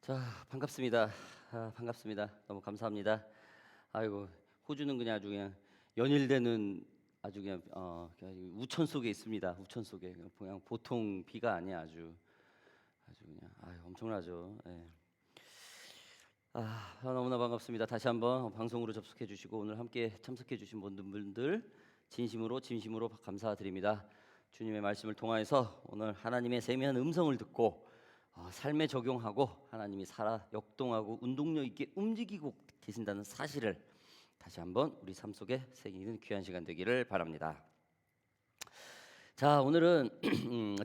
자, 반갑습니다. 반갑습니다. 너무 감사합니다. 아이고, 호주는 그냥 아주 그냥 연일되는 아주 그냥 우천 속에 있습니다. 우천 속에 그냥 보통 비가 아니야. 아주 그냥 엄청나죠. 예. 너무나 반갑습니다. 다시 한번 방송으로 접속해 주시고 오늘 함께 참석해 주신 모든 분들 진심으로 감사드립니다. 주님의 말씀을 통하여서 오늘 하나님의 세미한 음성을 듣고 삶에 적용하고 하나님이 살아 역동하고 운동력 있게 움직이고 계신다는 사실을 다시 한번 우리 삶 속에 새기는 귀한 시간 되기를 바랍니다. 자, 오늘은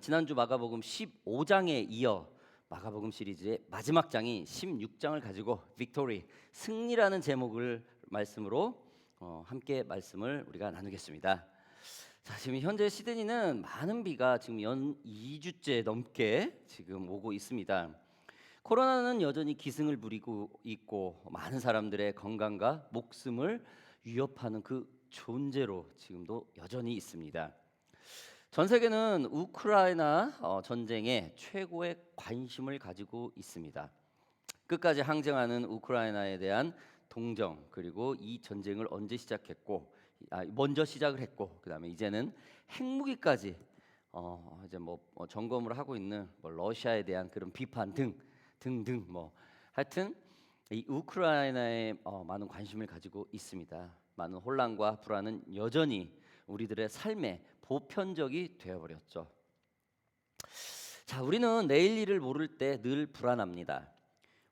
지난주 마가복음 15장에 이어 마가복음 시리즈의 마지막 장인 16장을 가지고 빅토리, 승리라는 제목을 말씀으로 함께 말씀을 우리가 나누겠습니다. 자, 지금 현재 시드니는 많은 비가 지금 연 2주째 넘게 지금 오고 있습니다. 코로나는 여전히 기승을 부리고 있고 많은 사람들의 건강과 목숨을 위협하는 그 존재로 지금도 여전히 있습니다. 전 세계는 우크라이나 전쟁에 최고의 관심을 가지고 있습니다. 끝까지 항쟁하는 우크라이나에 대한 동정, 그리고 이 전쟁을 언제 시작했고 먼저 시작을 했고 그다음에 이제는 핵무기까지 이제 점검을 하고 있는 러시아에 대한 그런 비판 등등 하여튼 이 우크라이나에 많은 관심을 가지고 있습니다. 많은 혼란과 불안은 여전히 우리들의 삶의 보편적이 되어버렸죠. 자, 우리는 내일 일을 모를 때 늘 불안합니다.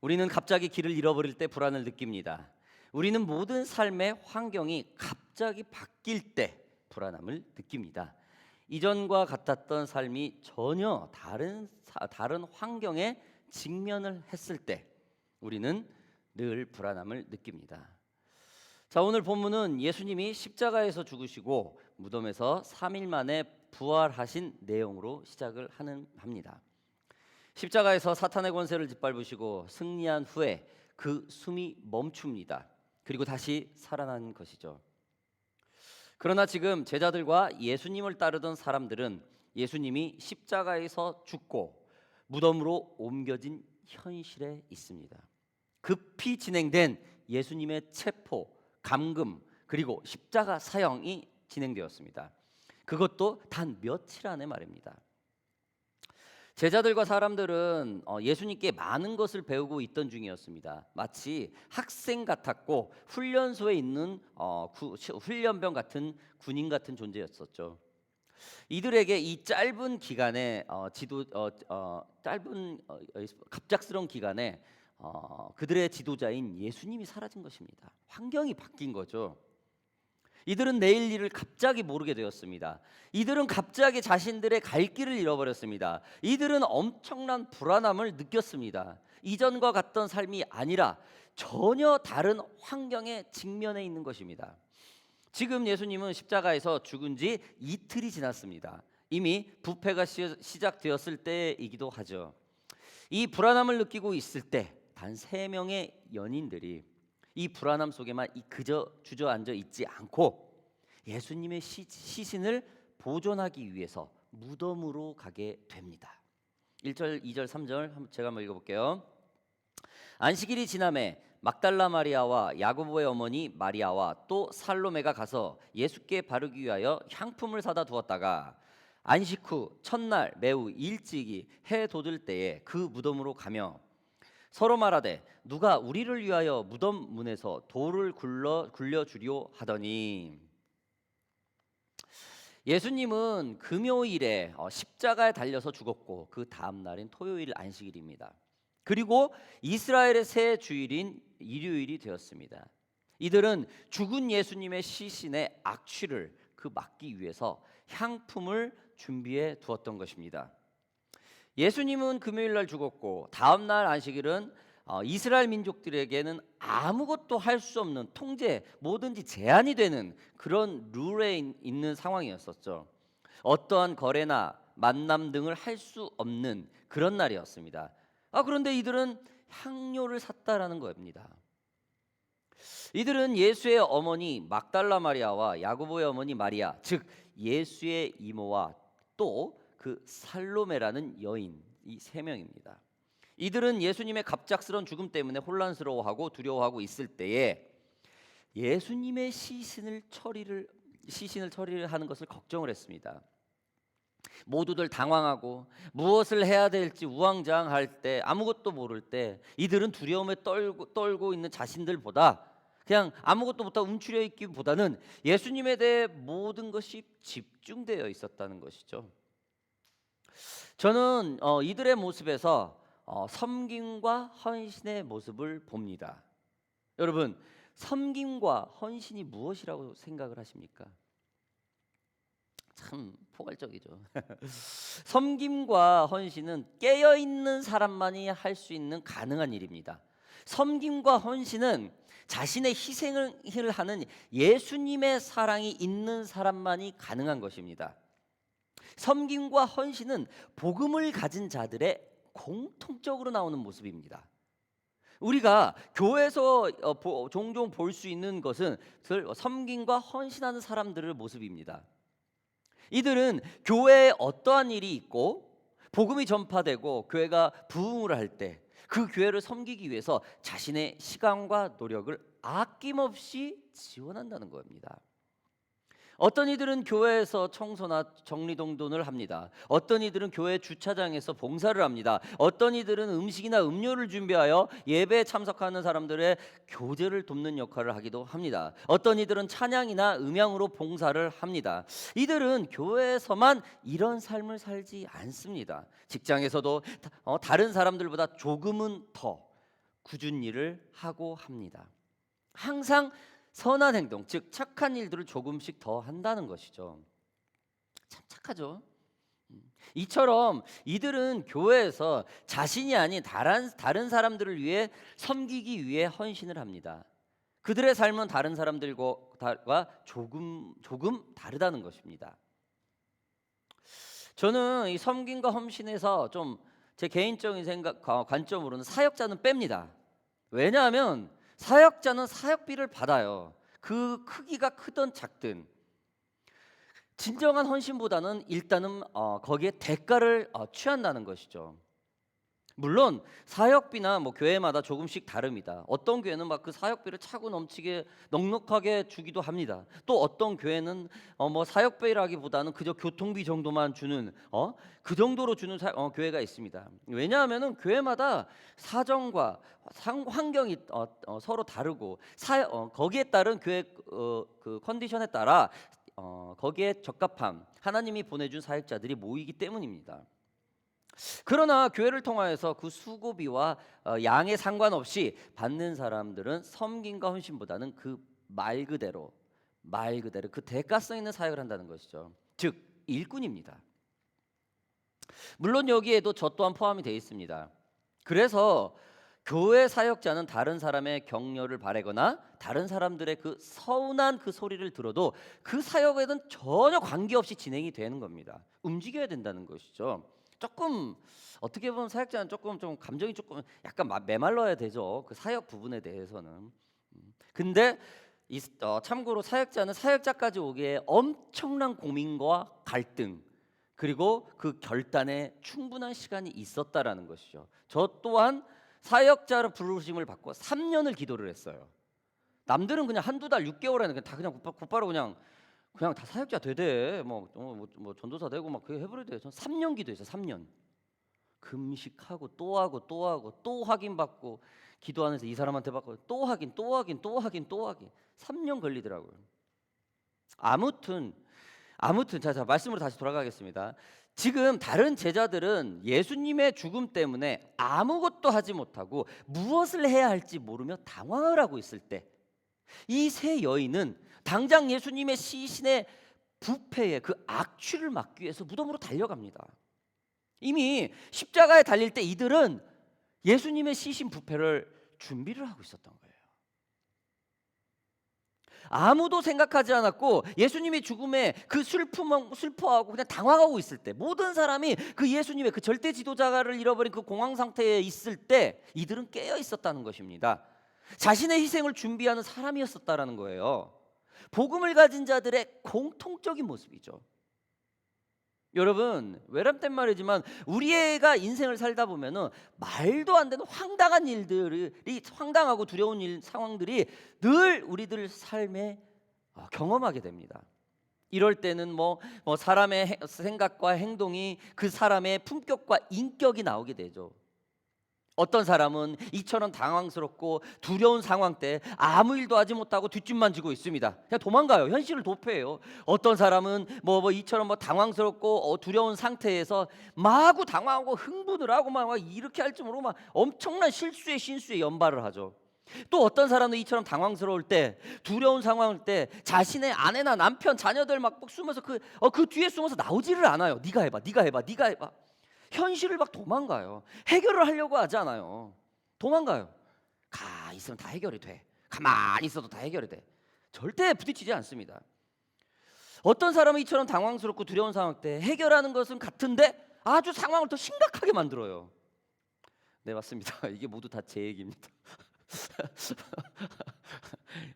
우리는 갑자기 길을 잃어버릴 때 불안을 느낍니다. 우리는 모든 삶의 환경이 갑자기 바뀔 때 불안함을 느낍니다. 이전과 같았던 삶이 전혀 다른 환경에 직면을 했을 때 우리는 늘 불안함을 느낍니다. 자, 오늘 본문은 예수님이 십자가에서 죽으시고 무덤에서 3일 만에 부활하신 내용으로 시작을 합니다. 십자가에서 사탄의 권세를 짓밟으시고 승리한 후에 그 숨이 멈춥니다. 그리고 다시 살아난 것이죠. 그러나 지금 제자들과 예수님을 따르던 사람들은 예수님이 십자가에서 죽고 무덤으로 옮겨진 현실에 있습니다. 급히 진행된 예수님의 체포, 감금, 그리고 십자가 사형이 진행되었습니다. 그것도 단 며칠 안에 말입니다. 제자들과 사람들은 예수님께 많은 것을 배우고 있던 중이었습니다. 마치 학생 같았고 훈련소에 있는 훈련병 같은 군인 같은 존재였었죠. 이들에게 이 짧은 기간에 갑작스러운 기간에 그들의 지도자인 예수님이 사라진 것입니다. 환경이 바뀐 거죠. 이들은 내일 일을 갑자기 모르게 되었습니다. 이들은 갑자기 자신들의 갈 길을 잃어버렸습니다. 이들은 엄청난 불안함을 느꼈습니다. 이전과 같던 삶이 아니라 전혀 다른 환경에 직면해 있는 것입니다. 지금 예수님은 십자가에서 죽은 지 이틀이 지났습니다. 이미 부패가 시작되었을 때이기도 하죠. 이 불안함을 느끼고 있을 때 단 3명의 연인들이 이 불안함 속에만 그저 주저앉아 있지 않고 예수님의 시신을 보존하기 위해서 무덤으로 가게 됩니다. 1절, 2절, 3절 제가 한번 읽어볼게요. 안식일이 지나매 막달라 마리아와 야고보의 어머니 마리아와 또 살로메가 가서 예수께 바르기 위하여 향품을 사다 두었다가 안식 후 첫날 매우 일찍이 해 돋을 때에 그 무덤으로 가며 서로 말하되 누가 우리를 위하여 무덤 문에서 돌을 굴려주려 하더니 예수님은 금요일에 십자가에 달려서 죽었고 그 다음 날인 토요일 안식일입니다. 그리고 이스라엘의 새 주일인 일요일이 되었습니다. 이들은 죽은 예수님의 시신의 악취를 막기 위해서 향품을 준비해 두었던 것입니다. 예수님은 금요일 날 죽었고 다음 날 안식일은 이스라엘 민족들에게는 아무것도 할 수 없는 통제, 뭐든지 제한이 되는 그런 룰에 있는 상황이었었죠. 어떠한 거래나 만남 등을 할 수 없는 그런 날이었습니다. 그런데 이들은 향료를 샀다라는 겁니다. 이들은 예수의 어머니 막달라 마리아와 야고보의 어머니 마리아, 즉 예수의 이모와 또 그 살로메라는 여인, 이 3명입니다. 이들은 예수님의 갑작스러운 죽음 때문에 혼란스러워하고 두려워하고 있을 때에 예수님의 시신을 처리를 하는 것을 걱정을 했습니다. 모두들 당황하고 무엇을 해야 될지 우왕좌왕할 때, 아무것도 모를 때 이들은 두려움에 떨고 있는 자신들보다 그냥 아무것도 못하고 움츠려 있기보다는 예수님에 대해 모든 것이 집중되어 있었다는 것이죠. 저는 이들의 모습에서 섬김과 헌신의 모습을 봅니다. 여러분, 섬김과 헌신이 무엇이라고 생각을 하십니까? 참 포괄적이죠. 섬김과 헌신은 깨어있는 사람만이 할 수 있는 가능한 일입니다. 섬김과 헌신은 자신의 희생을 하는 예수님의 사랑이 있는 사람만이 가능한 것입니다. 섬김과 헌신은 복음을 가진 자들의 공통적으로 나오는 모습입니다. 우리가 교회에서 종종 볼 수 있는 것은 섬김과 헌신하는 사람들의 모습입니다. 이들은 교회에 어떠한 일이 있고 복음이 전파되고 교회가 부흥을 할 때 그 교회를 섬기기 위해서 자신의 시간과 노력을 아낌없이 지원한다는 겁니다. 어떤 이들은 교회에서 청소나 정리정돈을 합니다. 어떤 이들은 교회 주차장에서 봉사를 합니다. 어떤 이들은 음식이나 음료를 준비하여 예배에 참석하는 사람들의 교제를 돕는 역할을 하기도 합니다. 어떤 이들은 찬양이나 음향으로 봉사를 합니다. 이들은 교회에서만 이런 삶을 살지 않습니다. 직장에서도 다른 사람들보다 조금은 더 굳은 일을 하고 합니다. 항상 선한 행동, 즉 착한 일들을 조금씩 더 한다는 것이죠. 참 착하죠. 이처럼 이들은 교회에서 자신이 아닌 다른 사람들을 위해 섬기기 위해 헌신을 합니다. 그들의 삶은 다른 사람들과 조금 다르다는 것입니다. 저는 이 섬김과 헌신에서 좀 제 개인적인 관점으로는 사역자는 뺍니다. 왜냐하면 사역자는 사역비를 받아요. 그 크기가 크든 작든 진정한 헌신보다는 일단은 거기에 대가를 취한다는 것이죠. 물론 사역비나 교회마다 조금씩 다릅니다. 어떤 교회는 막 그 사역비를 차고 넘치게 넉넉하게 주기도 합니다. 또 어떤 교회는 사역비라기보다는 그저 교통비 정도만 주는 그 정도로 주는 교회가 있습니다. 왜냐하면은 교회마다 사정과 환경이 서로 다르고 거기에 따른 교회 그 컨디션에 따라 거기에 적합함, 하나님이 보내준 사역자들이 모이기 때문입니다. 그러나 교회를 통하여서 그 수고비와 양에 상관없이 받는 사람들은 섬김과 헌신보다는 그 말 그대로 그 대가성 있는 사역을 한다는 것이죠. 즉 일꾼입니다. 물론 여기에도 저 또한 포함이 되어 있습니다. 그래서 교회 사역자는 다른 사람의 격려를 바라거나 다른 사람들의 그 서운한 그 소리를 들어도 그 사역에는 전혀 관계없이 진행이 되는 겁니다. 움직여야 된다는 것이죠. 조금 어떻게 보면 사역자는 좀 감정이 조금 약간 메말라야 되죠. 그 사역 부분에 대해서는. 근데 참고로 사역자는 사역자까지 오기에 엄청난 고민과 갈등 그리고 그 결단에 충분한 시간이 있었다라는 것이죠. 저 또한 사역자로 부르심을 받고 3년을 기도를 했어요. 남들은 그냥 한두 달 6개월 안에 다 그냥 곧바로 그냥 다 사역자 되대 뭐 전도사 되고 막 그게 해버려야 돼요. 전 3년 기도했어요. 3년 금식하고 또 하고 또 확인받고 기도하면서 이 사람한테 받고 또 확인 3년 걸리더라고요. 아무튼 자 말씀으로 다시 돌아가겠습니다. 지금 다른 제자들은 예수님의 죽음 때문에 아무것도 하지 못하고 무엇을 해야 할지 모르며 당황을 하고 있을 때 이 세 여인은 당장 예수님의 시신의 부패의 그 악취를 막기 위해서 무덤으로 달려갑니다. 이미 십자가에 달릴 때 이들은 예수님의 시신 부패를 준비를 하고 있었던 거예요. 아무도 생각하지 않았고 예수님의 죽음에 그 슬퍼하고 그냥 당황하고 있을 때 모든 사람이 그 예수님의 그 절대 지도자를 잃어버린 그 공황 상태에 있을 때 이들은 깨어 있었다는 것입니다. 자신의 희생을 준비하는 사람이었었다라는 거예요. 복음을 가진 자들의 공통적인 모습이죠. 여러분, 외람된 말이지만 우리 애가 인생을 살다 보면은 말도 안 되는 황당한 일들이, 황당하고 두려운 상황들이 늘 우리들 삶에 경험하게 됩니다. 이럴 때는 사람의 생각과 행동이 그 사람의 품격과 인격이 나오게 되죠. 어떤 사람은 이처럼 당황스럽고 두려운 상황 때 아무 일도 하지 못하고 뒷짐만 지고 있습니다. 그냥 도망가요. 현실을 도피해요. 어떤 사람은 이처럼 당황스럽고 두려운 상태에서 마구 당황하고 흥분을 하고 막 이렇게 할지 모르고 막 엄청난 실수에 신수에 연발을 하죠. 또 어떤 사람은 이처럼 당황스러울 때, 두려운 상황일 때 자신의 아내나 남편, 자녀들 막 숨어서 그 뒤에 숨어서 나오지를 않아요. 네가 해봐, 네가 해봐, 네가 해봐. 현실을 막 도망가요. 해결을 하려고 하지 않아요. 도망가요. 가 있으면 다 해결이 돼. 가만히 있어도 다 해결이 돼. 절대 부딪히지 않습니다. 어떤 사람은 이처럼 당황스럽고 두려운 상황 때 해결하는 것은 같은데 아주 상황을 더 심각하게 만들어요. 네, 맞습니다. 이게 모두 다 제 얘기입니다.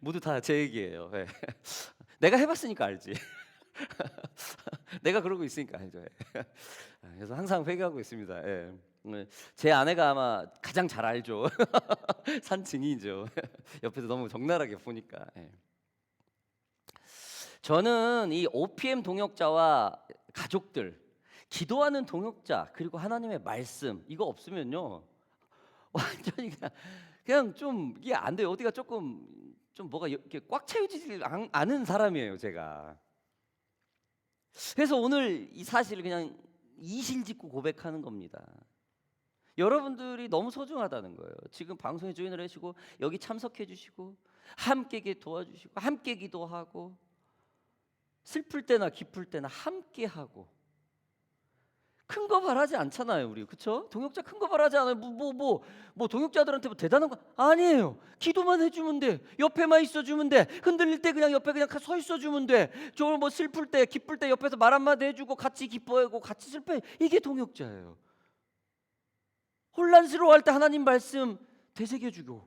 모두 다 제 얘기예요. 네. 내가 해봤으니까 알지. 내가 그러고 있으니까 알죠. 그래서 항상 회개하고 있습니다. 제 아내가 아마 가장 잘 알죠. 산 증인이죠. 옆에서 너무 적나라하게 보니까. 저는 이 OPM 동역자와 가족들, 기도하는 동역자, 그리고 하나님의 말씀, 이거 없으면요 완전히 그냥 좀 이게 안 돼요. 어디가 조금 좀 뭐가 이렇게 꽉 채워지지 않은 사람이에요, 제가. 그래서 오늘 이 사실을 그냥 이실직고 고백하는 겁니다. 여러분들이 너무 소중하다는 거예요. 지금 방송에 조인을 하시고 여기 참석해 주시고 함께 도와주시고 함께 기도하고 슬플 때나 기쁠 때나 함께 하고. 큰 거 바라지 않잖아요, 우리. 그렇죠? 동역자 큰 거 바라지 않아요. 동역자들한테 대단한 거 아니에요. 기도만 해주면 돼. 옆에만 있어주면 돼. 흔들릴 때 그냥 옆에 그냥 서 있어주면 돼. 저 슬플 때 기쁠 때 옆에서 말 한마디 해주고 같이 기뻐하고 같이 슬퍼해. 이게 동역자예요. 혼란스러워할 때 하나님 말씀 되새겨주고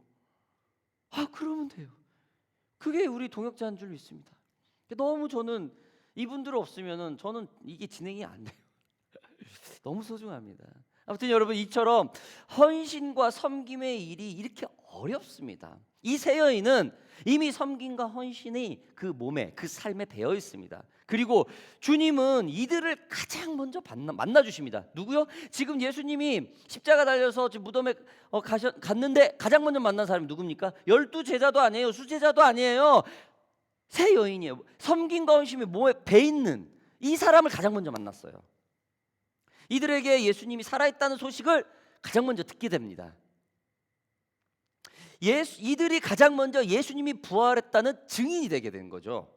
그러면 돼요. 그게 우리 동역자인 줄 믿습니다. 너무 저는 이분들 없으면은 저는 이게 진행이 안 돼요. 너무 소중합니다. 아무튼 여러분, 이처럼 헌신과 섬김의 일이 이렇게 어렵습니다. 이 세 여인은 이미 섬김과 헌신이 그 몸에, 그 삶에 배어 있습니다. 그리고 주님은 이들을 가장 먼저 만나 주십니다. 누구요? 지금 예수님이 십자가 달려서 지금 무덤에 갔는데 가장 먼저 만난 사람이 누굽니까? 12 제자도 아니에요. 수제자도 아니에요. 세 여인이에요. 섬김과 헌신이 몸에 배 있는 이 사람을 가장 먼저 만났어요. 이들에게 예수님이 살아있다는 소식을 가장 먼저 듣게 됩니다. 이들이 가장 먼저 예수님이 부활했다는 증인이 되게 된 거죠.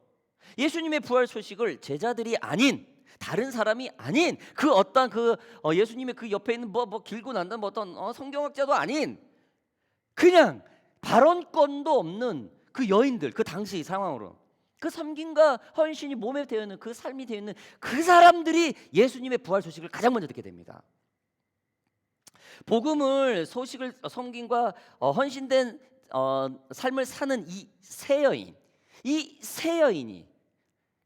예수님의 부활 소식을 제자들이 아닌, 다른 사람이 아닌, 예수님의 그 옆에 있는 길고 난다는 어떤 성경학자도 아닌, 그냥 발언권도 없는 그 여인들, 그 당시 상황으로 그 섬김과 헌신이 몸에 되어 있는, 그 삶이 되어 있는 그 사람들이 예수님의 부활 소식을 가장 먼저 듣게 됩니다. 복음을, 소식을, 섬김과 헌신된 삶을 사는 이 세 여인이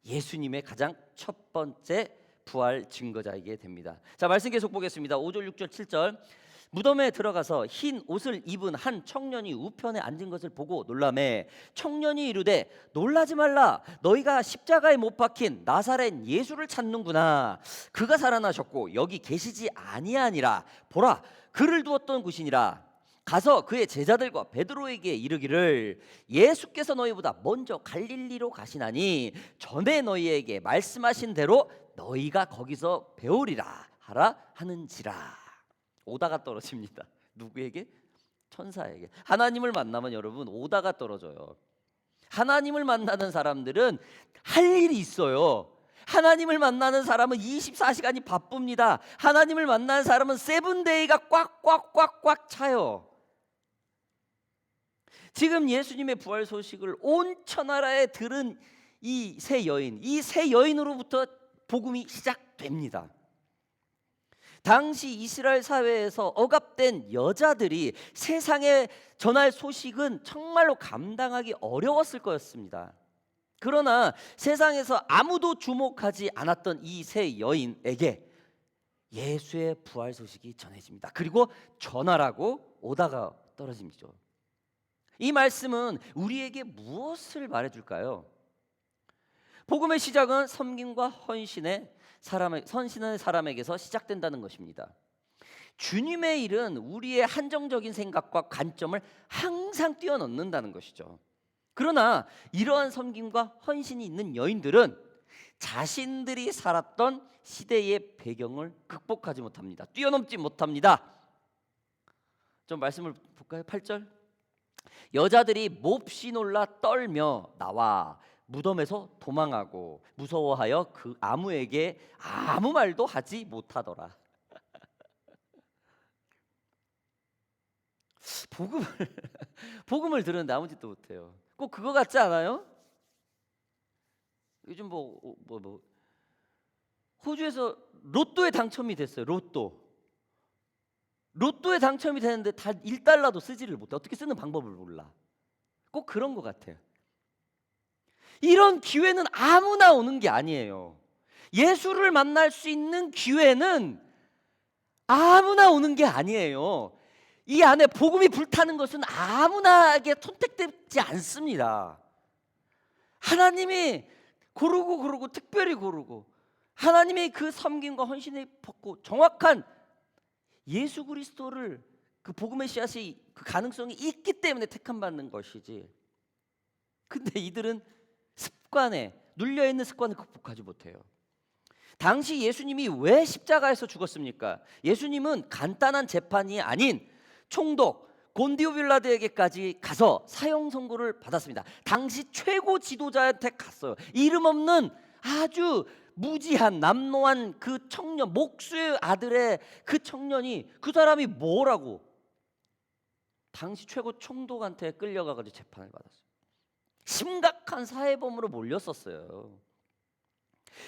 예수님의 가장 첫 번째 부활 증거자이게 됩니다. 자, 말씀 계속 보겠습니다. 5절, 6절, 7절. 무덤에 들어가서 흰 옷을 입은 한 청년이 우편에 앉은 것을 보고 놀라매 청년이 이르되 놀라지 말라. 너희가 십자가에 못 박힌 나사렛 예수를 찾는구나. 그가 살아나셨고 여기 계시지 아니하니라. 보라, 그를 두었던 곳이니라. 가서 그의 제자들과 베드로에게 이르기를 예수께서 너희보다 먼저 갈릴리로 가시나니 전에 너희에게 말씀하신 대로 너희가 거기서 배우리라 하라 하는지라. 오다가 떨어집니다. 누구에게? 천사에게. 하나님을 만나면 여러분 오다가 떨어져요. 하나님을 만나는 사람들은 할 일이 있어요. 하나님을 만나는 사람은 24시간이 바쁩니다. 하나님을 만나는 사람은 세븐데이가 꽉꽉꽉꽉 차요. 지금 예수님의 부활 소식을 온 천하라에 들은 이 세 여인으로부터 복음이 시작됩니다. 당시 이스라엘 사회에서 억압된 여자들이 세상에 전할 소식은 정말로 감당하기 어려웠을 거였습니다. 그러나 세상에서 아무도 주목하지 않았던 이 세 여인에게 예수의 부활 소식이 전해집니다. 그리고 전하라고 오다가 떨어집니다. 이 말씀은 우리에게 무엇을 말해줄까요? 복음의 시작은 섬김과 헌신의 사람에게서 시작된다는 것입니다. 주님의 일은 우리의 한정적인 생각과 관점을 항상 뛰어넘는다는 것이죠. 그러나 이러한 섬김과 헌신이 있는 여인들은 자신들이 살았던 시대의 배경을 극복하지 못합니다. 뛰어넘지 못합니다. 좀 말씀을 볼까요? 8절. 여자들이 몹시 놀라 떨며 나와 무덤에서 도망하고 무서워하여 그 아무에게 아무 말도 하지 못하더라. 복음을 들으는데 아무 짓도 못해요. 꼭 그거 같지 않아요? 요즘 호주에서 로또에 당첨이 됐어요. 로또에 당첨이 되는데 다 1달러도 쓰지를 못해. 어떻게 쓰는 방법을 몰라. 꼭 그런 것 같아요. 이런 기회는 아무나 오는 게 아니에요. 예수를 만날 수 있는 기회는 아무나 오는 게 아니에요. 이 안에 복음이 불타는 것은 아무나에게 선택되지 않습니다. 하나님이 고르고 특별히 고르고 하나님의 그 섬김과 헌신을 받고 정확한 예수 그리스도를 그 복음의 씨앗이 그 가능성이 있기 때문에 택함받는 것이지. 근데 이들은 눌려있는 습관을 극복하지 못해요. 당시 예수님이 왜 십자가에서 죽었습니까? 예수님은 간단한 재판이 아닌 총독 곤디오 빌라드에게까지 가서 사형 선고를 받았습니다. 당시 최고 지도자한테 갔어요. 이름 없는 아주 무지한 남노한 그 청년, 목수의 아들의 그 청년이, 그 사람이 뭐라고 당시 최고 총독한테 끌려가가지고 재판을 받았어요. 심각한 사회범으로 몰렸었어요.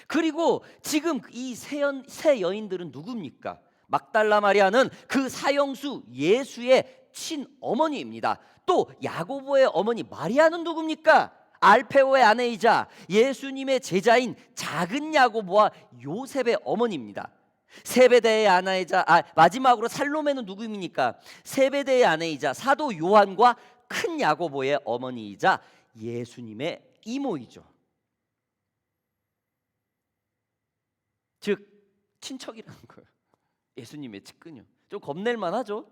그리고 지금 이 세 여인들은 누굽니까? 막달라 마리아는 그 사형수 예수의 친어머니입니다. 또 야고보의 어머니 마리아는 누굽니까? 알페오의 아내이자 예수님의 제자인 작은 야고보와 요셉의 어머니입니다. 세베대의 아내이자 마지막으로 살로메는 누구입니까? 세베대의 아내이자 사도 요한과 큰 야고보의 어머니이자 예수님의 이모이죠. 즉 친척이라는 거예요. 예수님의 측근요. 좀 겁낼만 하죠.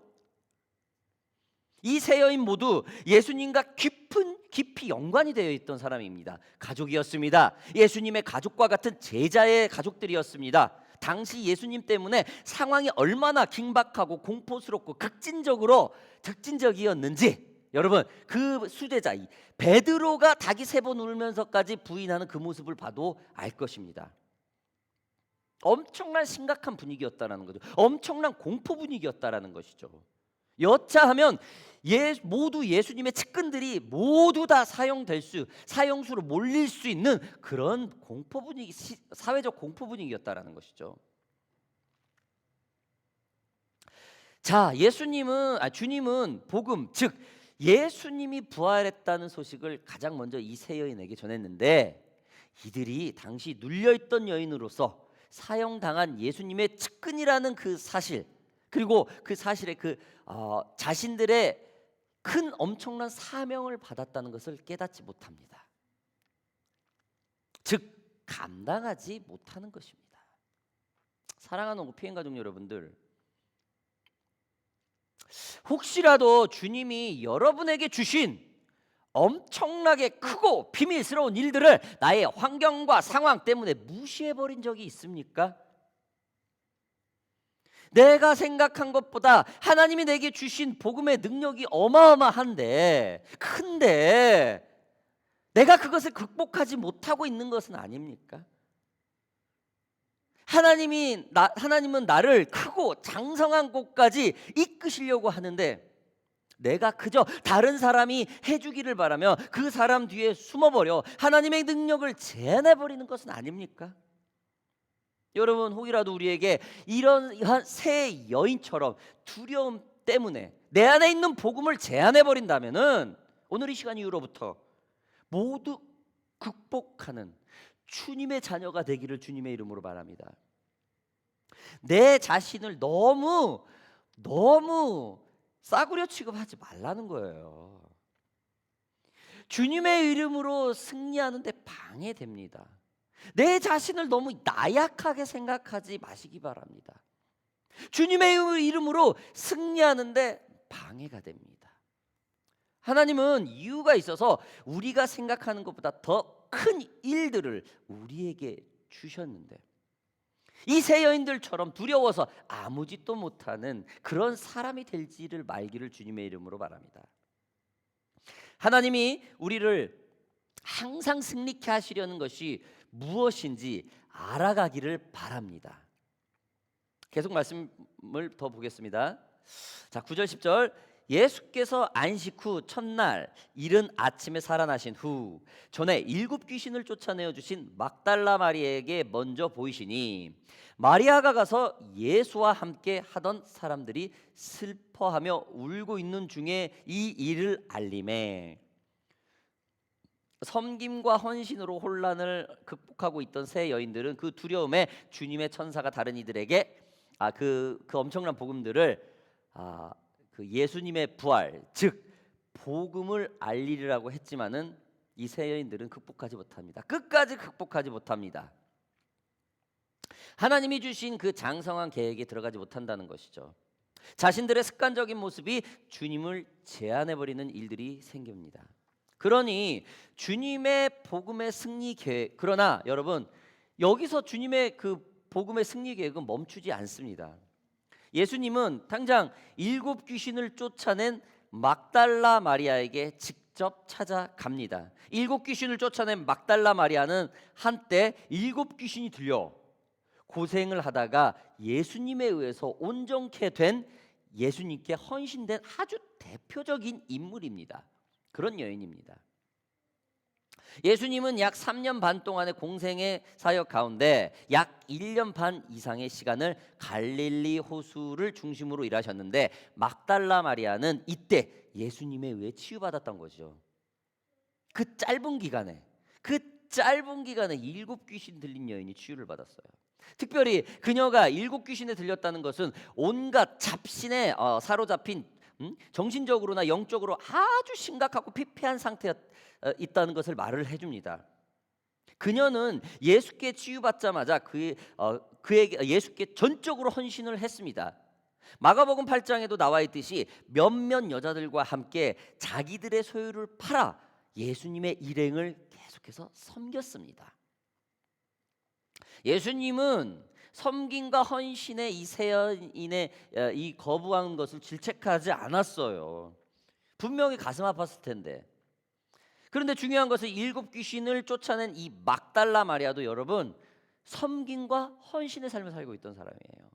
이 세 여인 모두 예수님과 깊이 연관이 되어 있던 사람입니다. 가족이었습니다. 예수님의 가족과 같은 제자의 가족들이었습니다. 당시 예수님 때문에 상황이 얼마나 긴박하고 공포스럽고 극진적이었는지 여러분, 그 수제자 베드로가 닭이 3번 울면서까지 부인하는 그 모습을 봐도 알 것입니다. 엄청난 심각한 분위기였다라는 거죠. 엄청난 공포 분위기였다라는 것이죠. 여차하면 모두 예수님의 측근들이 모두 다 사형수로 몰릴 수 있는 그런 공포 분위기, 사회적 공포 분위기였다라는 것이죠. 자, 주님은 복음, 즉 예수님이 부활했다는 소식을 가장 먼저 이 세 여인에게 전했는데, 이들이 당시 눌려있던 여인으로서 사형당한 예수님의 측근이라는 그 사실, 그리고 그 사실에 자신들의 큰 엄청난 사명을 받았다는 것을 깨닫지 못합니다. 즉 감당하지 못하는 것입니다. 사랑하는 오피엔 가족 여러분들, 혹시라도 주님이 여러분에게 주신 엄청나게 크고 비밀스러운 일들을 나의 환경과 상황 때문에 무시해버린 적이 있습니까? 내가 생각한 것보다 하나님이 내게 주신 복음의 능력이 어마어마한데, 큰데 내가 그것을 극복하지 못하고 있는 것은 아닙니까? 하나님은 나를 크고 장성한 곳까지 이끄시려고 하는데, 내가 그저 다른 사람이 해주기를 바라며 그 사람 뒤에 숨어버려 하나님의 능력을 제한해버리는 것은 아닙니까? 여러분, 혹이라도 우리에게 이런 새 여인처럼 두려움 때문에 내 안에 있는 복음을 제한해버린다면은 오늘 이 시간 이후로부터 모두 극복하는 주님의 자녀가 되기를 주님의 이름으로 바랍니다. 내 자신을 너무 싸구려 취급하지 말라는 거예요. 주님의 이름으로 승리하는데 방해됩니다. 내 자신을 너무 나약하게 생각하지 마시기 바랍니다. 주님의 이름으로 승리하는데 방해가 됩니다. 하나님은 이유가 있어서 우리가 생각하는 것보다 더 큰 일들을 우리에게 주셨는데 이 세 여인들처럼 두려워서 아무 짓도 못하는 그런 사람이 될지를 말기를 주님의 이름으로 바랍니다. 하나님이 우리를 항상 승리케 하시려는 것이 무엇인지 알아가기를 바랍니다. 계속 말씀을 더 보겠습니다. 자, 9절 10절. 예수께서 안식 후 첫날 이른 아침에 살아나신 후 전에 7 귀신을 쫓아내어 주신 막달라 마리아에게 먼저 보이시니 마리아가 가서 예수와 함께 하던 사람들이 슬퍼하며 울고 있는 중에 이 일을 알림해 섬김과 헌신으로 혼란을 극복하고 있던 세 여인들은 그 두려움에 주님의 천사가 다른 이들에게 그 엄청난 복음들을 그 예수님의 부활, 즉 복음을 알리리라고 했지만은 이 세 여인들은 극복하지 못합니다. 끝까지 극복하지 못합니다. 하나님이 주신 그 장성한 계획에 들어가지 못한다는 것이죠. 자신들의 습관적인 모습이 주님을 제한해 버리는 일들이 생깁니다. 그러니 주님의 복음의 승리 계획, 그러나 여러분 여기서 주님의 그 복음의 승리 계획은 멈추지 않습니다. 예수님은 당장 7 귀신을 쫓아낸 막달라 마리아에게 직접 찾아갑니다. 7 귀신을 쫓아낸 막달라 마리아는 한때 7 귀신이 들려 고생을 하다가 예수님에 의해서 온전케 된 예수님께 헌신된 아주 대표적인 인물입니다. 그런 여인입니다. 예수님은 약 3년 반 동안의 공생의 사역 가운데 약 1년 반 이상의 시간을 갈릴리 호수를 중심으로 일하셨는데 막달라 마리아는 이때 예수님에 의해 치유받았던 거죠. 그 짧은 기간에 7 귀신 들린 여인이 치유를 받았어요. 특별히 그녀가 7 귀신에 들렸다는 것은 온갖 잡신에 사로잡힌 정신적으로나 영적으로 아주 심각하고 피폐한 상태에 있다는 것을 말을 해줍니다. 그녀는 예수께 치유받자마자 그에게 예수께 전적으로 헌신을 했습니다. 마가복음 8장에도 나와 있듯이 몇몇 여자들과 함께 자기들의 소유를 팔아 예수님의 일행을 계속해서 섬겼습니다. 예수님은 섬김과 헌신의 이 세 여인의 이 거부한 것을 질책하지 않았어요. 분명히 가슴 아팠을 텐데. 그런데 중요한 것은 7 귀신을 쫓아낸 이 막달라 마리아도 여러분 섬김과 헌신의 삶을 살고 있던 사람이에요.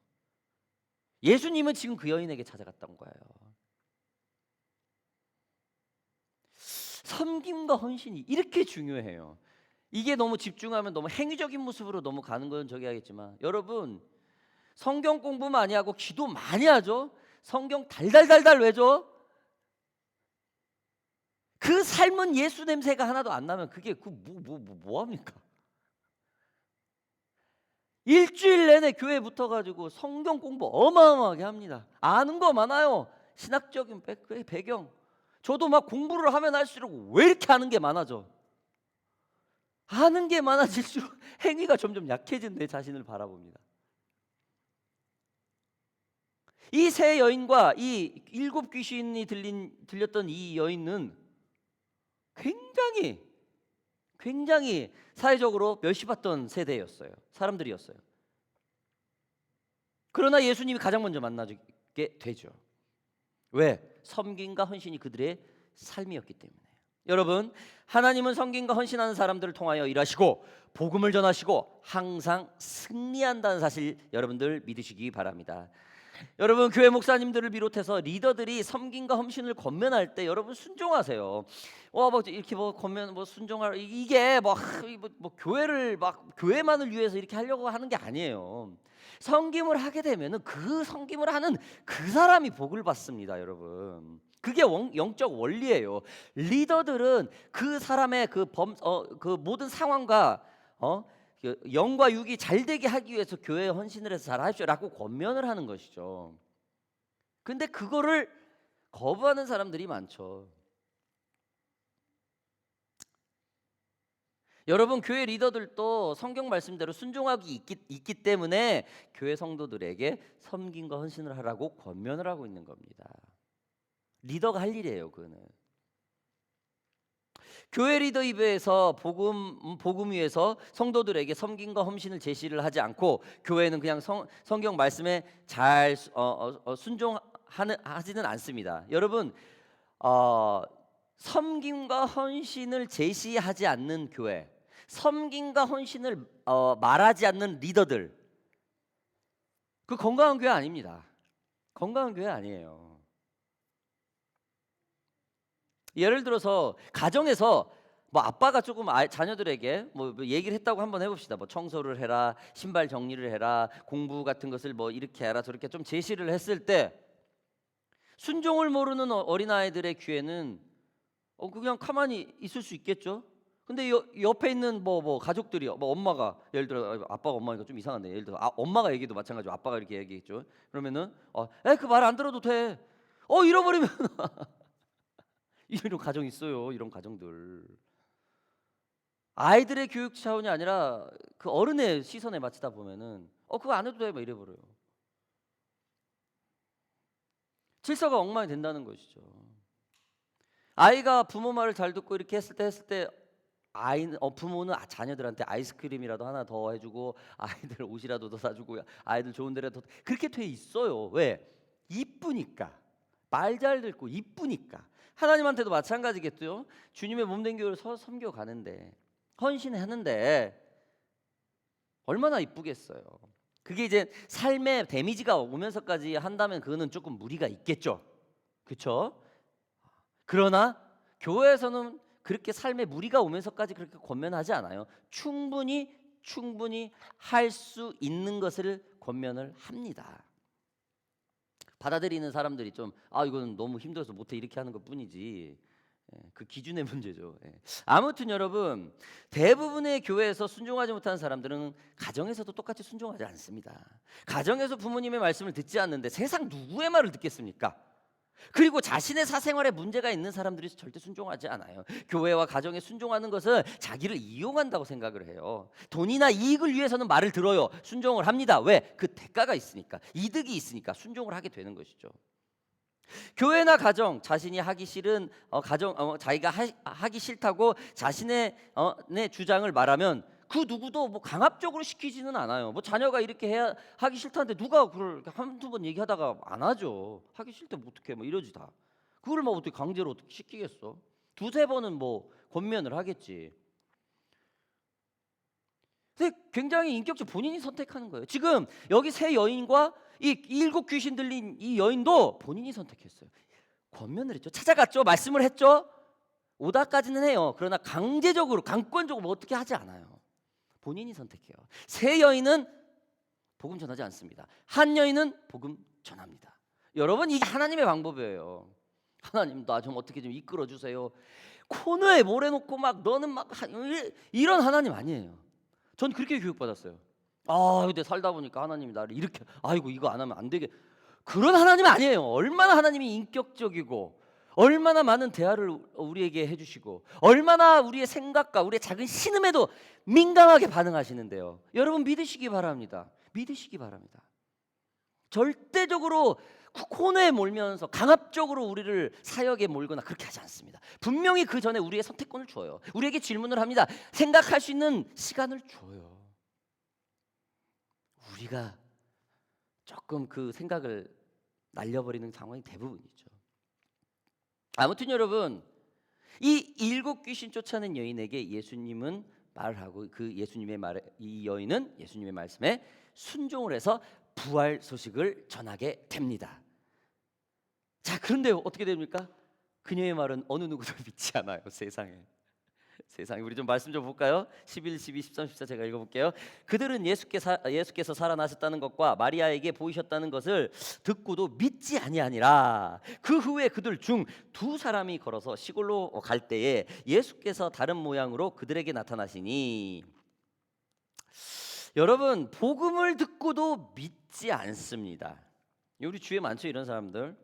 예수님은 지금 그 여인에게 찾아갔던 거예요. 섬김과 헌신이 이렇게 중요해요. 이게 너무 집중하면 너무 행위적인 모습으로 너무 가는 건 저기 하겠지만 여러분 성경 공부 많이 하고 기도 많이 하죠. 성경 달달달달 외죠. 그 삶은 예수 냄새가 하나도 안 나면 그게 뭐 합니까? 일주일 내내 교회 붙어가지고 성경 공부 어마어마하게 합니다. 아는 거 많아요. 신학적인 배경. 저도 막 공부를 하면 할수록 왜 이렇게 아는 게 많아져? 아는 게 많아질수록 행위가 점점 약해진 내 자신을 바라봅니다. 이 세 여인과 이 7 귀신이 들렸던 이 여인은 굉장히 사회적으로 멸시받던 세대였어요. 사람들이었어요. 그러나 예수님이 가장 먼저 만나게 되죠. 왜? 섬김과 헌신이 그들의 삶이었기 때문에. 여러분, 하나님은 섬김과 헌신하는 사람들을 통하여 일하시고 복음을 전하시고 항상 승리한다는 사실 여러분들 믿으시기 바랍니다. 여러분 교회 목사님들을 비롯해서 리더들이 섬김과 헌신을 권면할 때 여러분 순종하세요. 뭐 이렇게 뭐 권면 뭐 순종할 이게 뭐 교회를 막 교회만을 위해서 이렇게 하려고 하는 게 아니에요. 섬김을 하게 되면은 그 섬김을 하는 그 사람이 복을 받습니다, 여러분. 그게 영적 원리예요. 리더들은 그 사람의 그 모든 상황과 그 영과 육이 잘 되게 하기 위해서 교회에 헌신을 해서 잘하십시오라고 권면을 하는 것이죠. 근데 그거를 거부하는 사람들이 많죠. 여러분, 교회 리더들도 성경 말씀대로 순종하기 있기 때문에 교회 성도들에게 섬김과 헌신을 하라고 권면을 하고 있는 겁니다. 리더가 할 일이에요, 그거는. 교회 리더 입에서 복음 위에서 성도들에게 섬김과 헌신을 제시를 하지 않고 교회는 그냥 성경 말씀에 잘 순종하지는 않습니다. 여러분, 섬김과 헌신을 제시하지 않는 교회, 섬김과 헌신을 말하지 않는 리더들, 그 건강한 교회 아닙니다. 건강한 교회 아니에요. 예를 들어서 가정에서 뭐 아빠가 조금 자녀들에게 뭐 얘기를 했다고 한번 해봅시다. 뭐 청소를 해라, 신발 정리를 해라, 공부 같은 것을 뭐 이렇게 해라 저렇게 좀 제시를 했을 때 순종을 모르는 어린아이들의 귀에는 그냥 가만히 있을 수 있겠죠. 근데 옆에 있는 뭐 가족들이 뭐 엄마가 예를 들어 아빠가 엄마니까 좀 이상한데 예를 들어 엄마가 얘기도 마찬가지로 아빠가 이렇게 얘기했죠. 그러면은 그 말 안 들어도 돼. 잃어버리면 이런 가정 있어요. 이런 가정들. 아이들의 교육 차원이 아니라 그 어른의 시선에 맞추다 보면은 그거 안 해도 돼 막 이래버려요. 질서가 엉망이 된다는 것이죠. 아이가 부모 말을 잘 듣고 이렇게 했을 때 부모는 자녀들한테 아이스크림이라도 하나 더 해주고 아이들 옷이라도 더 사주고 아이들 좋은 데라도 그렇게 돼 있어요. 왜? 이쁘니까. 말 잘 듣고 이쁘니까. 하나님한테도 마찬가지겠죠. 주님의 몸된 교회를 섬겨가는데 헌신하는데 얼마나 이쁘겠어요. 그게 이제 삶에 데미지가 오면서까지 한다면 그거는 조금 무리가 있겠죠. 그렇죠? 그러나 교회에서는 그렇게 삶에 무리가 오면서까지 그렇게 권면하지 않아요. 충분히 할 수 있는 것을 권면을 합니다. 받아들이는 사람들이 좀 이거는 너무 힘들어서 못해 이렇게 하는 것뿐이지 그 기준의 문제죠. 아무튼 여러분, 대부분의 교회에서 순종하지 못하는 사람들은 가정에서도 똑같이 순종하지 않습니다. 가정에서 부모님의 말씀을 듣지 않는데 세상 누구의 말을 듣겠습니까? 그리고 자신의 사생활에 문제가 있는 사람들이 절대 순종하지 않아요. 교회와 가정에 순종하는 것은 자기를 이용한다고 생각을 해요. 돈이나 이익을 위해서는 말을 들어요. 순종을 합니다. 왜? 그 대가가 있으니까, 이득이 있으니까 순종을 하게 되는 것이죠. 교회나 가정, 자신이 하기 싫은 자기가 하기 싫다고 자신의 내 주장을 말하면 그 누구도 뭐 강압적으로 시키지는 않아요. 뭐 자녀가 이렇게 하기 싫다는데 누가 그걸 한두 번 얘기하다가 안 하죠. 하기 싫다면 어떻게 뭐 이러지 다. 그걸 뭐 어떻게 강제로 어떻게 시키겠어? 두세 번은 뭐 권면을 하겠지. 근데 굉장히 인격적 본인이 선택하는 거예요. 지금 여기 세 여인과 이 7 귀신 들린 이 여인도 본인이 선택했어요. 권면을 했죠. 찾아갔죠. 말씀을 했죠. 오다까지는 해요. 그러나 강제적으로 강권적으로 뭐 어떻게 하지 않아요. 본인이 선택해요. 세 여인은 복음 전하지 않습니다. 한 여인은 복음 전합니다. 여러분, 이게 하나님의 방법이에요. 하나님 나 좀 어떻게 좀 이끌어 주세요. 코너에 몰아놓고 막 너는 막 이런 하나님 아니에요. 전 그렇게 교육받았어요. 근데 살다 보니까 하나님이 나를 이렇게 이거 안 하면 안 되게 그런 하나님 아니에요. 얼마나 하나님이 인격적이고 얼마나 많은 대화를 우리에게 해주시고 얼마나 우리의 생각과 우리의 작은 신음에도 민감하게 반응하시는데요. 여러분 믿으시기 바랍니다. 믿으시기 바랍니다. 절대적으로 코너에 몰면서 강압적으로 우리를 사역에 몰거나 그렇게 하지 않습니다. 분명히 그 전에 우리의 선택권을 줘요. 우리에게 질문을 합니다. 생각할 수 있는 시간을 줘요. 우리가 조금 그 생각을 날려버리는 상황이 대부분이죠. 아무튼 여러분, 이 7 귀신 쫓아낸 여인에게 예수님은 말하고 그 예수님의 말에 이 여인은 예수님의 말씀에 순종을 해서 부활 소식을 전하게 됩니다. 자, 그런데 어떻게 됩니까? 그녀의 말은 어느 누구도 믿지 않아요, 세상에. 세상에, 우리 좀 말씀 좀 볼까요? 11, 12, 13, 14 제가 읽어볼게요. 그들은 예수께서 살아나셨다는 것과 마리아에게 보이셨다는 것을 듣고도 믿지 아니하니라. 그 후에 그들 중 두 사람이 걸어서 시골로 갈 때에 예수께서 다른 모양으로 그들에게 나타나시니. 여러분, 복음을 듣고도 믿지 않습니다. 우리 주위에 많죠, 이런 사람들.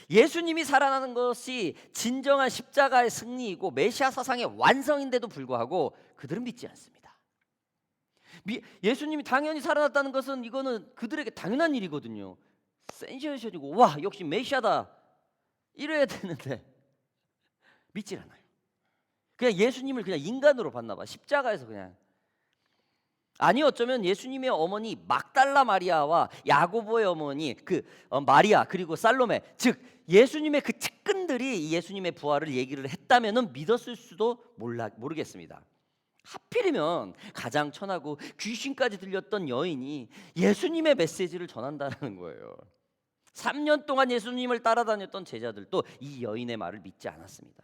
예수님이 살아나는 것이 진정한 십자가의 승리이고 메시아 사상의 완성인데도 불구하고 그들은 믿지 않습니다. 예수님이 당연히 살아났다는 것은 이거는 그들에게 당연한 일이거든요. 센세이션이고, 와, 역시 메시아다, 이래야 되는데 믿질 않아요. 그냥 예수님을 그냥 인간으로 봤나 봐. 십자가에서 그냥. 아니, 어쩌면 예수님의 어머니 막달라 마리아와 야고보의 어머니 마리아, 그리고 살로메, 즉 예수님의 그 측근들이 예수님의 부활을 얘기를 했다면은 믿었을 수도 모르겠습니다. 하필이면 가장 천하고 귀신까지 들렸던 여인이 예수님의 메시지를 전한다는 거예요. 3년 동안 예수님을 따라다녔던 제자들도 이 여인의 말을 믿지 않았습니다.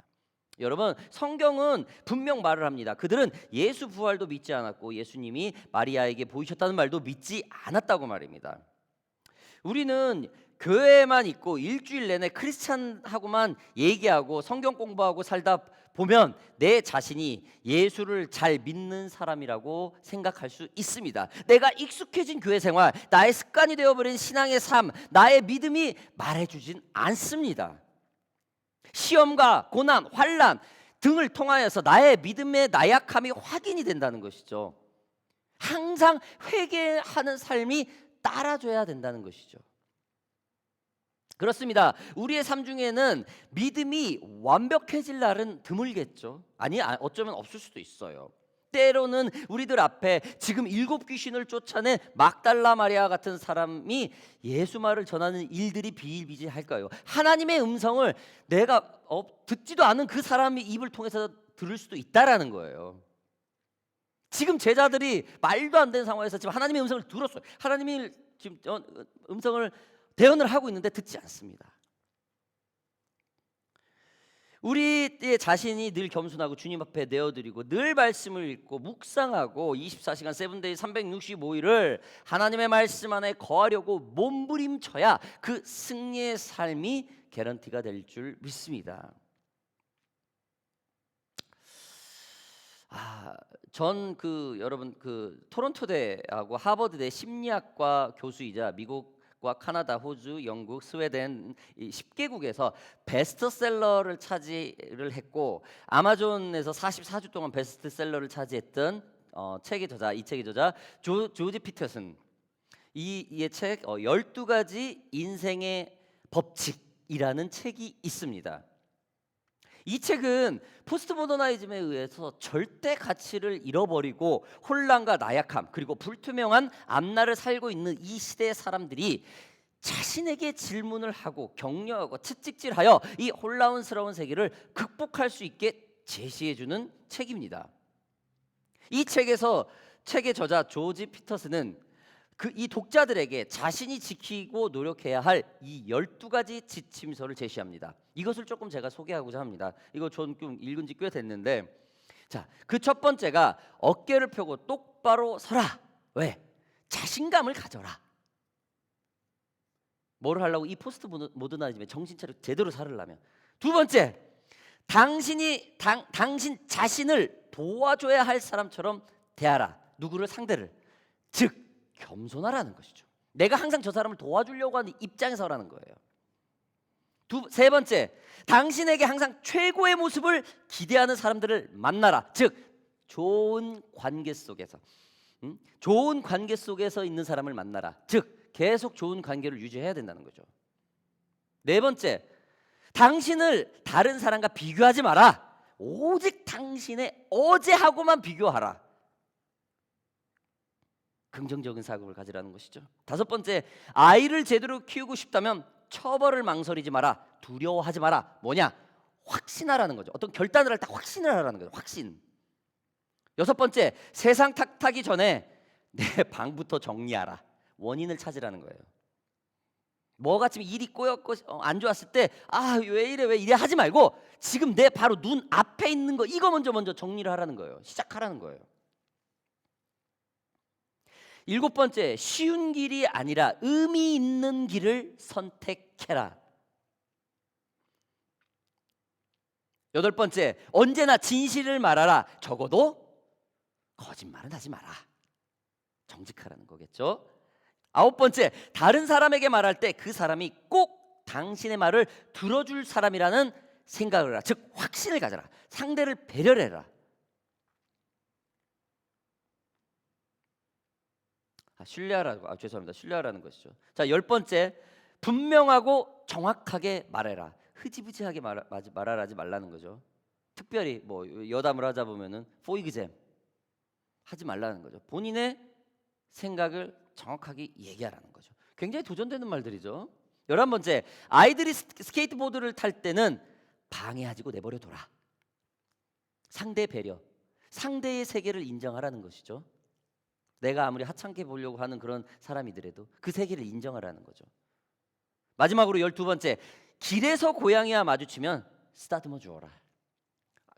여러분, 성경은 분명 말을 합니다. 그들은 예수 부활도 믿지 않았고 예수님이 마리아에게 보이셨다는 말도 믿지 않았다고 말입니다. 우리는 교회에만 있고 일주일 내내 크리스찬하고만 얘기하고 성경 공부하고 살다 보면 내 자신이 예수를 잘 믿는 사람이라고 생각할 수 있습니다. 내가 익숙해진 교회 생활, 나의 습관이 되어버린 신앙의 삶, 나의 믿음이 말해주진 않습니다. 시험과 고난, 환난 등을 통하여서 나의 믿음의 나약함이 확인이 된다는 것이죠. 항상 회개하는 삶이 따라줘야 된다는 것이죠. 그렇습니다. 우리의 삶 중에는 믿음이 완벽해질 날은 드물겠죠. 아니, 어쩌면 없을 수도 있어요. 때로는 우리들 앞에 지금 7 귀신을 쫓아낸 막달라 마리아 같은 사람이 예수 말을 전하는 일들이 비일비재할까요? 하나님의 음성을 내가 듣지도 않은 그 사람의 입을 통해서 들을 수도 있다라는 거예요. 지금 제자들이 말도 안 되는 상황에서 지금 하나님의 음성을 들었어요. 하나님이 지금 음성을 대언을 하고 있는데 듣지 않습니다. 우리의 자신이 늘 겸손하고 주님 앞에 내어드리고 늘 말씀을 읽고 묵상하고 24시간 7데이 365일을 하나님의 말씀 안에 거하려고 몸부림쳐야 그 승리의 삶이 개런티가 될 줄 믿습니다. 전 여러분 토론토대하고 하버드대 심리학과 교수이자 미국과 카나다, 호주, 영국, 스웨덴 10개국에서 베스트셀러를 차지를 했고 아마존에서 44주 동안 베스트셀러를 차지했던 이 책의 저자 조지 피터슨. 이의 책 12가지 인생의 법칙이라는 책이 있습니다. 이 책은 포스트모더니즘에 의해서 절대 가치를 잃어버리고 혼란과 나약함 그리고 불투명한 앞날을 살고 있는 이 시대의 사람들이 자신에게 질문을 하고 격려하고 채찍질하여 이 혼란스러운 세계를 극복할 수 있게 제시해주는 책입니다. 이 책의 저자 조지 피터스는 이 독자들에게 자신이 지키고 노력해야 할 이 12가지 지침서를 제시합니다. 이것을 조금 제가 소개하고자 합니다. 이거 전 좀 읽은 지 꽤 됐는데, 자, 그 첫 번째가 어깨를 펴고 똑바로 서라. 왜? 자신감을 가져라. 뭘 하려고? 이 포스트 모더니즘에 정신 차려 제대로 살으려면. 두 번째, 당신 자신을 도와줘야 할 사람처럼 대하라. 누구를? 상대를. 즉 겸손하라는 것이죠. 내가 항상 저 사람을 도와주려고 하는 입장에서 하라는 거예요. 세 번째, 당신에게 항상 최고의 모습을 기대하는 사람들을 만나라. 즉 좋은 관계 속에서 있는 사람을 만나라. 즉 계속 좋은 관계를 유지해야 된다는 거죠. 네 번째, 당신을 다른 사람과 비교하지 마라. 오직 당신의 어제하고만 비교하라. 긍정적인 사고를 가지라는 것이죠. 다섯 번째, 아이를 제대로 키우고 싶다면 처벌을 망설이지 마라. 두려워하지 마라. 뭐냐? 확신하라는 거죠. 어떤 결단을 할 때 확신을 하라는 거죠. 확신. 여섯 번째, 세상 탓하기 전에 내 방부터 정리하라. 원인을 찾으라는 거예요. 뭐가 지금 일이 꼬였고 안 좋았을 때 왜 이래 하지 말고 지금 내 바로 눈 앞에 있는 거 이거 먼저 정리를 하라는 거예요. 시작하라는 거예요. 7번째, 쉬운 길이 아니라 의미 있는 길을 선택해라. 8번째, 언제나 진실을 말하라. 적어도 거짓말은 하지 마라. 정직하라는 거겠죠. 9번째, 다른 사람에게 말할 때 그 사람이 꼭 당신의 말을 들어줄 사람이라는 생각을 해라. 즉 확신을 가져라. 상대를 배려를 해라. 신뢰하라고. 죄송합니다. 신뢰하라는 것이죠. 자, 10번째, 분명하고 정확하게 말해라. 흐지부지하게 말하지 말라는 거죠. 특별히 뭐 여담을 하자 보면은 포이그잼 하지 말라는 거죠. 본인의 생각을 정확하게 얘기하라는 거죠. 굉장히 도전되는 말들이죠. 11번째, 아이들이 스케이트보드를 탈 때는 방해하지고 내버려둬라. 상대 배려, 상대의 세계를 인정하라는 것이죠. 내가 아무리 하찮게 보려고 하는 그런 사람이더라도 그 세계를 인정하라는 거죠. 마지막으로 12번째, 길에서 고양이와 마주치면 쓰다듬어 주어라.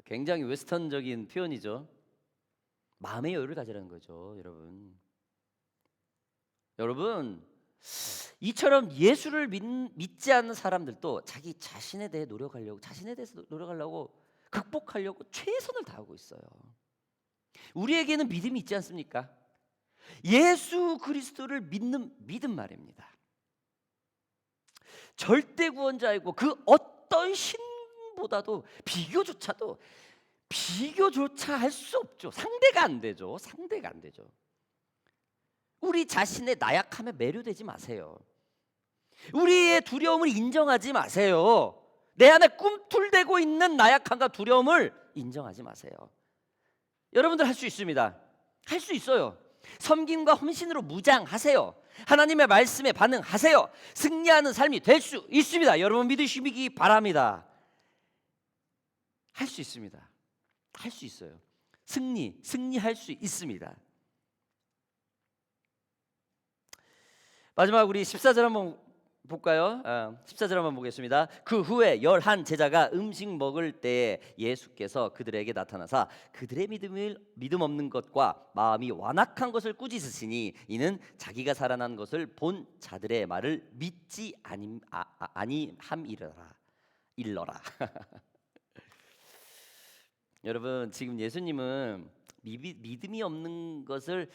굉장히 웨스턴적인 표현이죠. 마음의 여유를 가지라는 거죠, 여러분. 여러분, 이처럼 예수를 믿지 않는 사람들도 자기 자신에 대해 노력하려고, 자신에 대해서 노력하려고, 극복하려고 최선을 다하고 있어요. 우리에게는 믿음이 있지 않습니까? 예수 그리스도를 믿는 믿음 말입니다. 절대 구원자이고 그 어떤 신보다도 비교조차 할 수 없죠. 상대가 안 되죠. 상대가 안 되죠. 우리 자신의 나약함에 매료되지 마세요. 우리의 두려움을 인정하지 마세요. 내 안에 꿈틀대고 있는 나약함과 두려움을 인정하지 마세요. 여러분들 할 수 있습니다. 할 수 있어요. 섬김과 헌신으로 무장하세요. 하나님의 말씀에 반응하세요. 승리하는 삶이 될 수 있습니다. 여러분 믿으시기 바랍니다. 할 수 있습니다. 할 수 있어요. 승리할 수 있습니다. 마지막 우리 14절 한번 볼까요? 14절 한번 보겠습니다. 그 후에 11 제자가 음식 먹을 때에 예수께서 그들에게 나타나사 그들의 믿음 없는 것과 마음이 완악한 것을 꾸짖으시니 이는 자기가 살아난 것을 본 자들의 말을 믿지 아니함이러라. 여러분 지금 예수님은 믿음이 없는 것을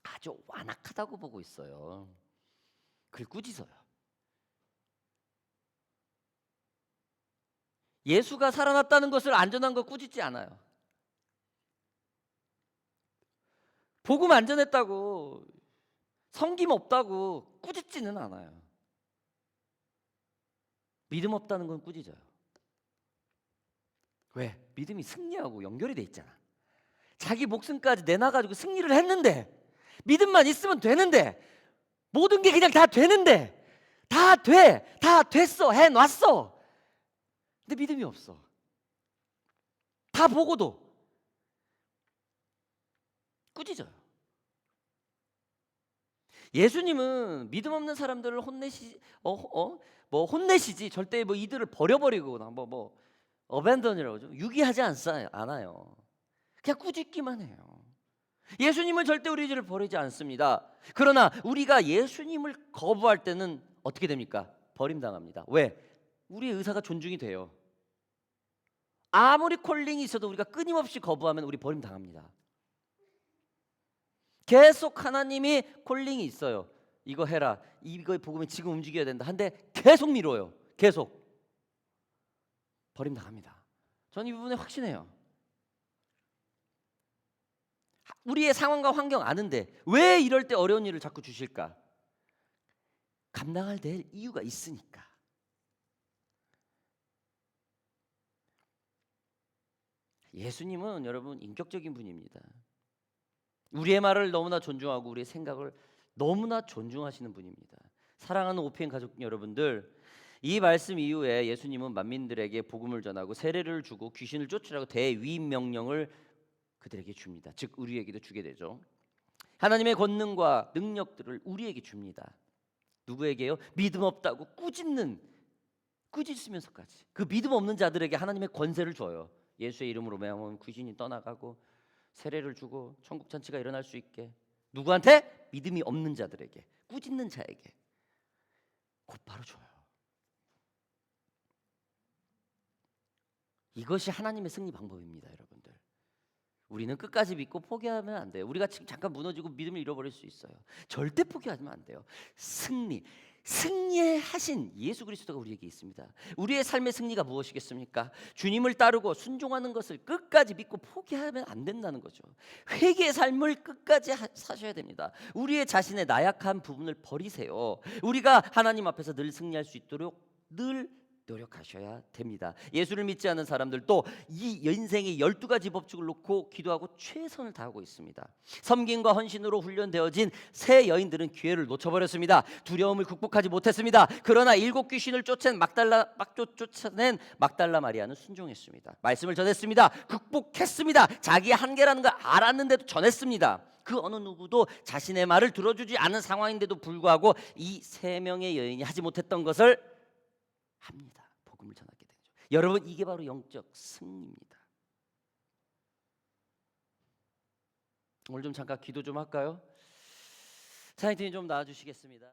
아주 완악하다고 보고 있어요. 그걸 꾸짖어요. 예수가 살아났다는 것을 안전한 거 꾸짖지 않아요. 복음 안전했다고, 섬김 없다고 꾸짖지는 않아요. 믿음 없다는 건 꾸짖어요. 왜? 믿음이 승리하고 연결이 돼 있잖아. 자기 목숨까지 내놔가지고 승리를 했는데, 믿음만 있으면 되는데, 모든 게 그냥 다 되는데, 다 됐어, 해놨어. 근데 믿음이 없어. 다 보고도 꾸짖어요. 예수님은 믿음 없는 사람들을 혼내시지 절대 이들을 버려버리거나 어벤던이라고 하죠. 유기하지 않아요. 그냥 꾸짖기만 해요. 예수님은 절대 우리들을 버리지 않습니다. 그러나 우리가 예수님을 거부할 때는 어떻게 됩니까? 버림당합니다. 왜? 우리의 의사가 존중이 돼요. 아무리 콜링이 있어도 우리가 끊임없이 거부하면 우리 버림당합니다. 계속 하나님이 콜링이 있어요. 이거 해라. 이거의 복음이 지금 움직여야 된다. 한데 계속 미뤄요. 계속. 버림당합니다. 저는 이 부분에 확신해요. 우리의 상황과 환경 아는데 왜 이럴 때 어려운 일을 자꾸 주실까? 감당할 될 이유가 있으니까. 예수님은 여러분 인격적인 분입니다. 우리의 말을 너무나 존중하고 우리의 생각을 너무나 존중하시는 분입니다. 사랑하는 OPN 가족 여러분들, 이 말씀 이후에 예수님은 만민들에게 복음을 전하고 세례를 주고 귀신을 쫓으라고 대위임 명령을 그들에게 줍니다. 즉 우리에게도 주게 되죠. 하나님의 권능과 능력들을 우리에게 줍니다. 누구에게요? 믿음 없다고 꾸짖으면서까지 그 믿음 없는 자들에게 하나님의 권세를 줘요. 예수의 이름으로 명하면 귀신이 떠나가고 세례를 주고 천국 잔치가 일어날 수 있게. 누구한테? 믿음이 없는 자들에게, 꾸짖는 자에게 곧바로 줘요. 이것이 하나님의 승리 방법입니다, 여러분들. 우리는 끝까지 믿고 포기하면 안 돼요. 우리가 지금 잠깐 무너지고 믿음을 잃어버릴 수 있어요. 절대 포기하면 안 돼요. 승리하신 예수 그리스도가 우리에게 있습니다. 우리의 삶의 승리가 무엇이겠습니까? 주님을 따르고 순종하는 것을 끝까지 믿고 포기하면 안 된다는 거죠. 회개의 삶을 끝까지 사셔야 됩니다. 우리의 자신의 나약한 부분을 버리세요. 우리가 하나님 앞에서 늘 승리할 수 있도록 늘 노력하셔야 됩니다. 예수를 믿지 않는 사람들도 이 인생의 12가지 법칙을 놓고 기도하고 최선을 다하고 있습니다. 섬김과 헌신으로 훈련되어진 새 여인들은 기회를 놓쳐버렸습니다. 두려움을 극복하지 못했습니다. 그러나 7 귀신을 쫓아낸 막달라 마리아는 순종했습니다. 말씀을 전했습니다. 극복했습니다. 자기의 한계라는 걸 알았는데도 전했습니다. 그 어느 누구도 자신의 말을 들어주지 않은 상황인데도 불구하고 이 3명의 여인이 하지 못했던 것을 합니다. 복음을 전하게 되죠. 여러분, 이게 바로 영적 승리입니다. 오늘 좀 잠깐 기도 좀 할까요? 사장님이 좀 나와주시겠습니다.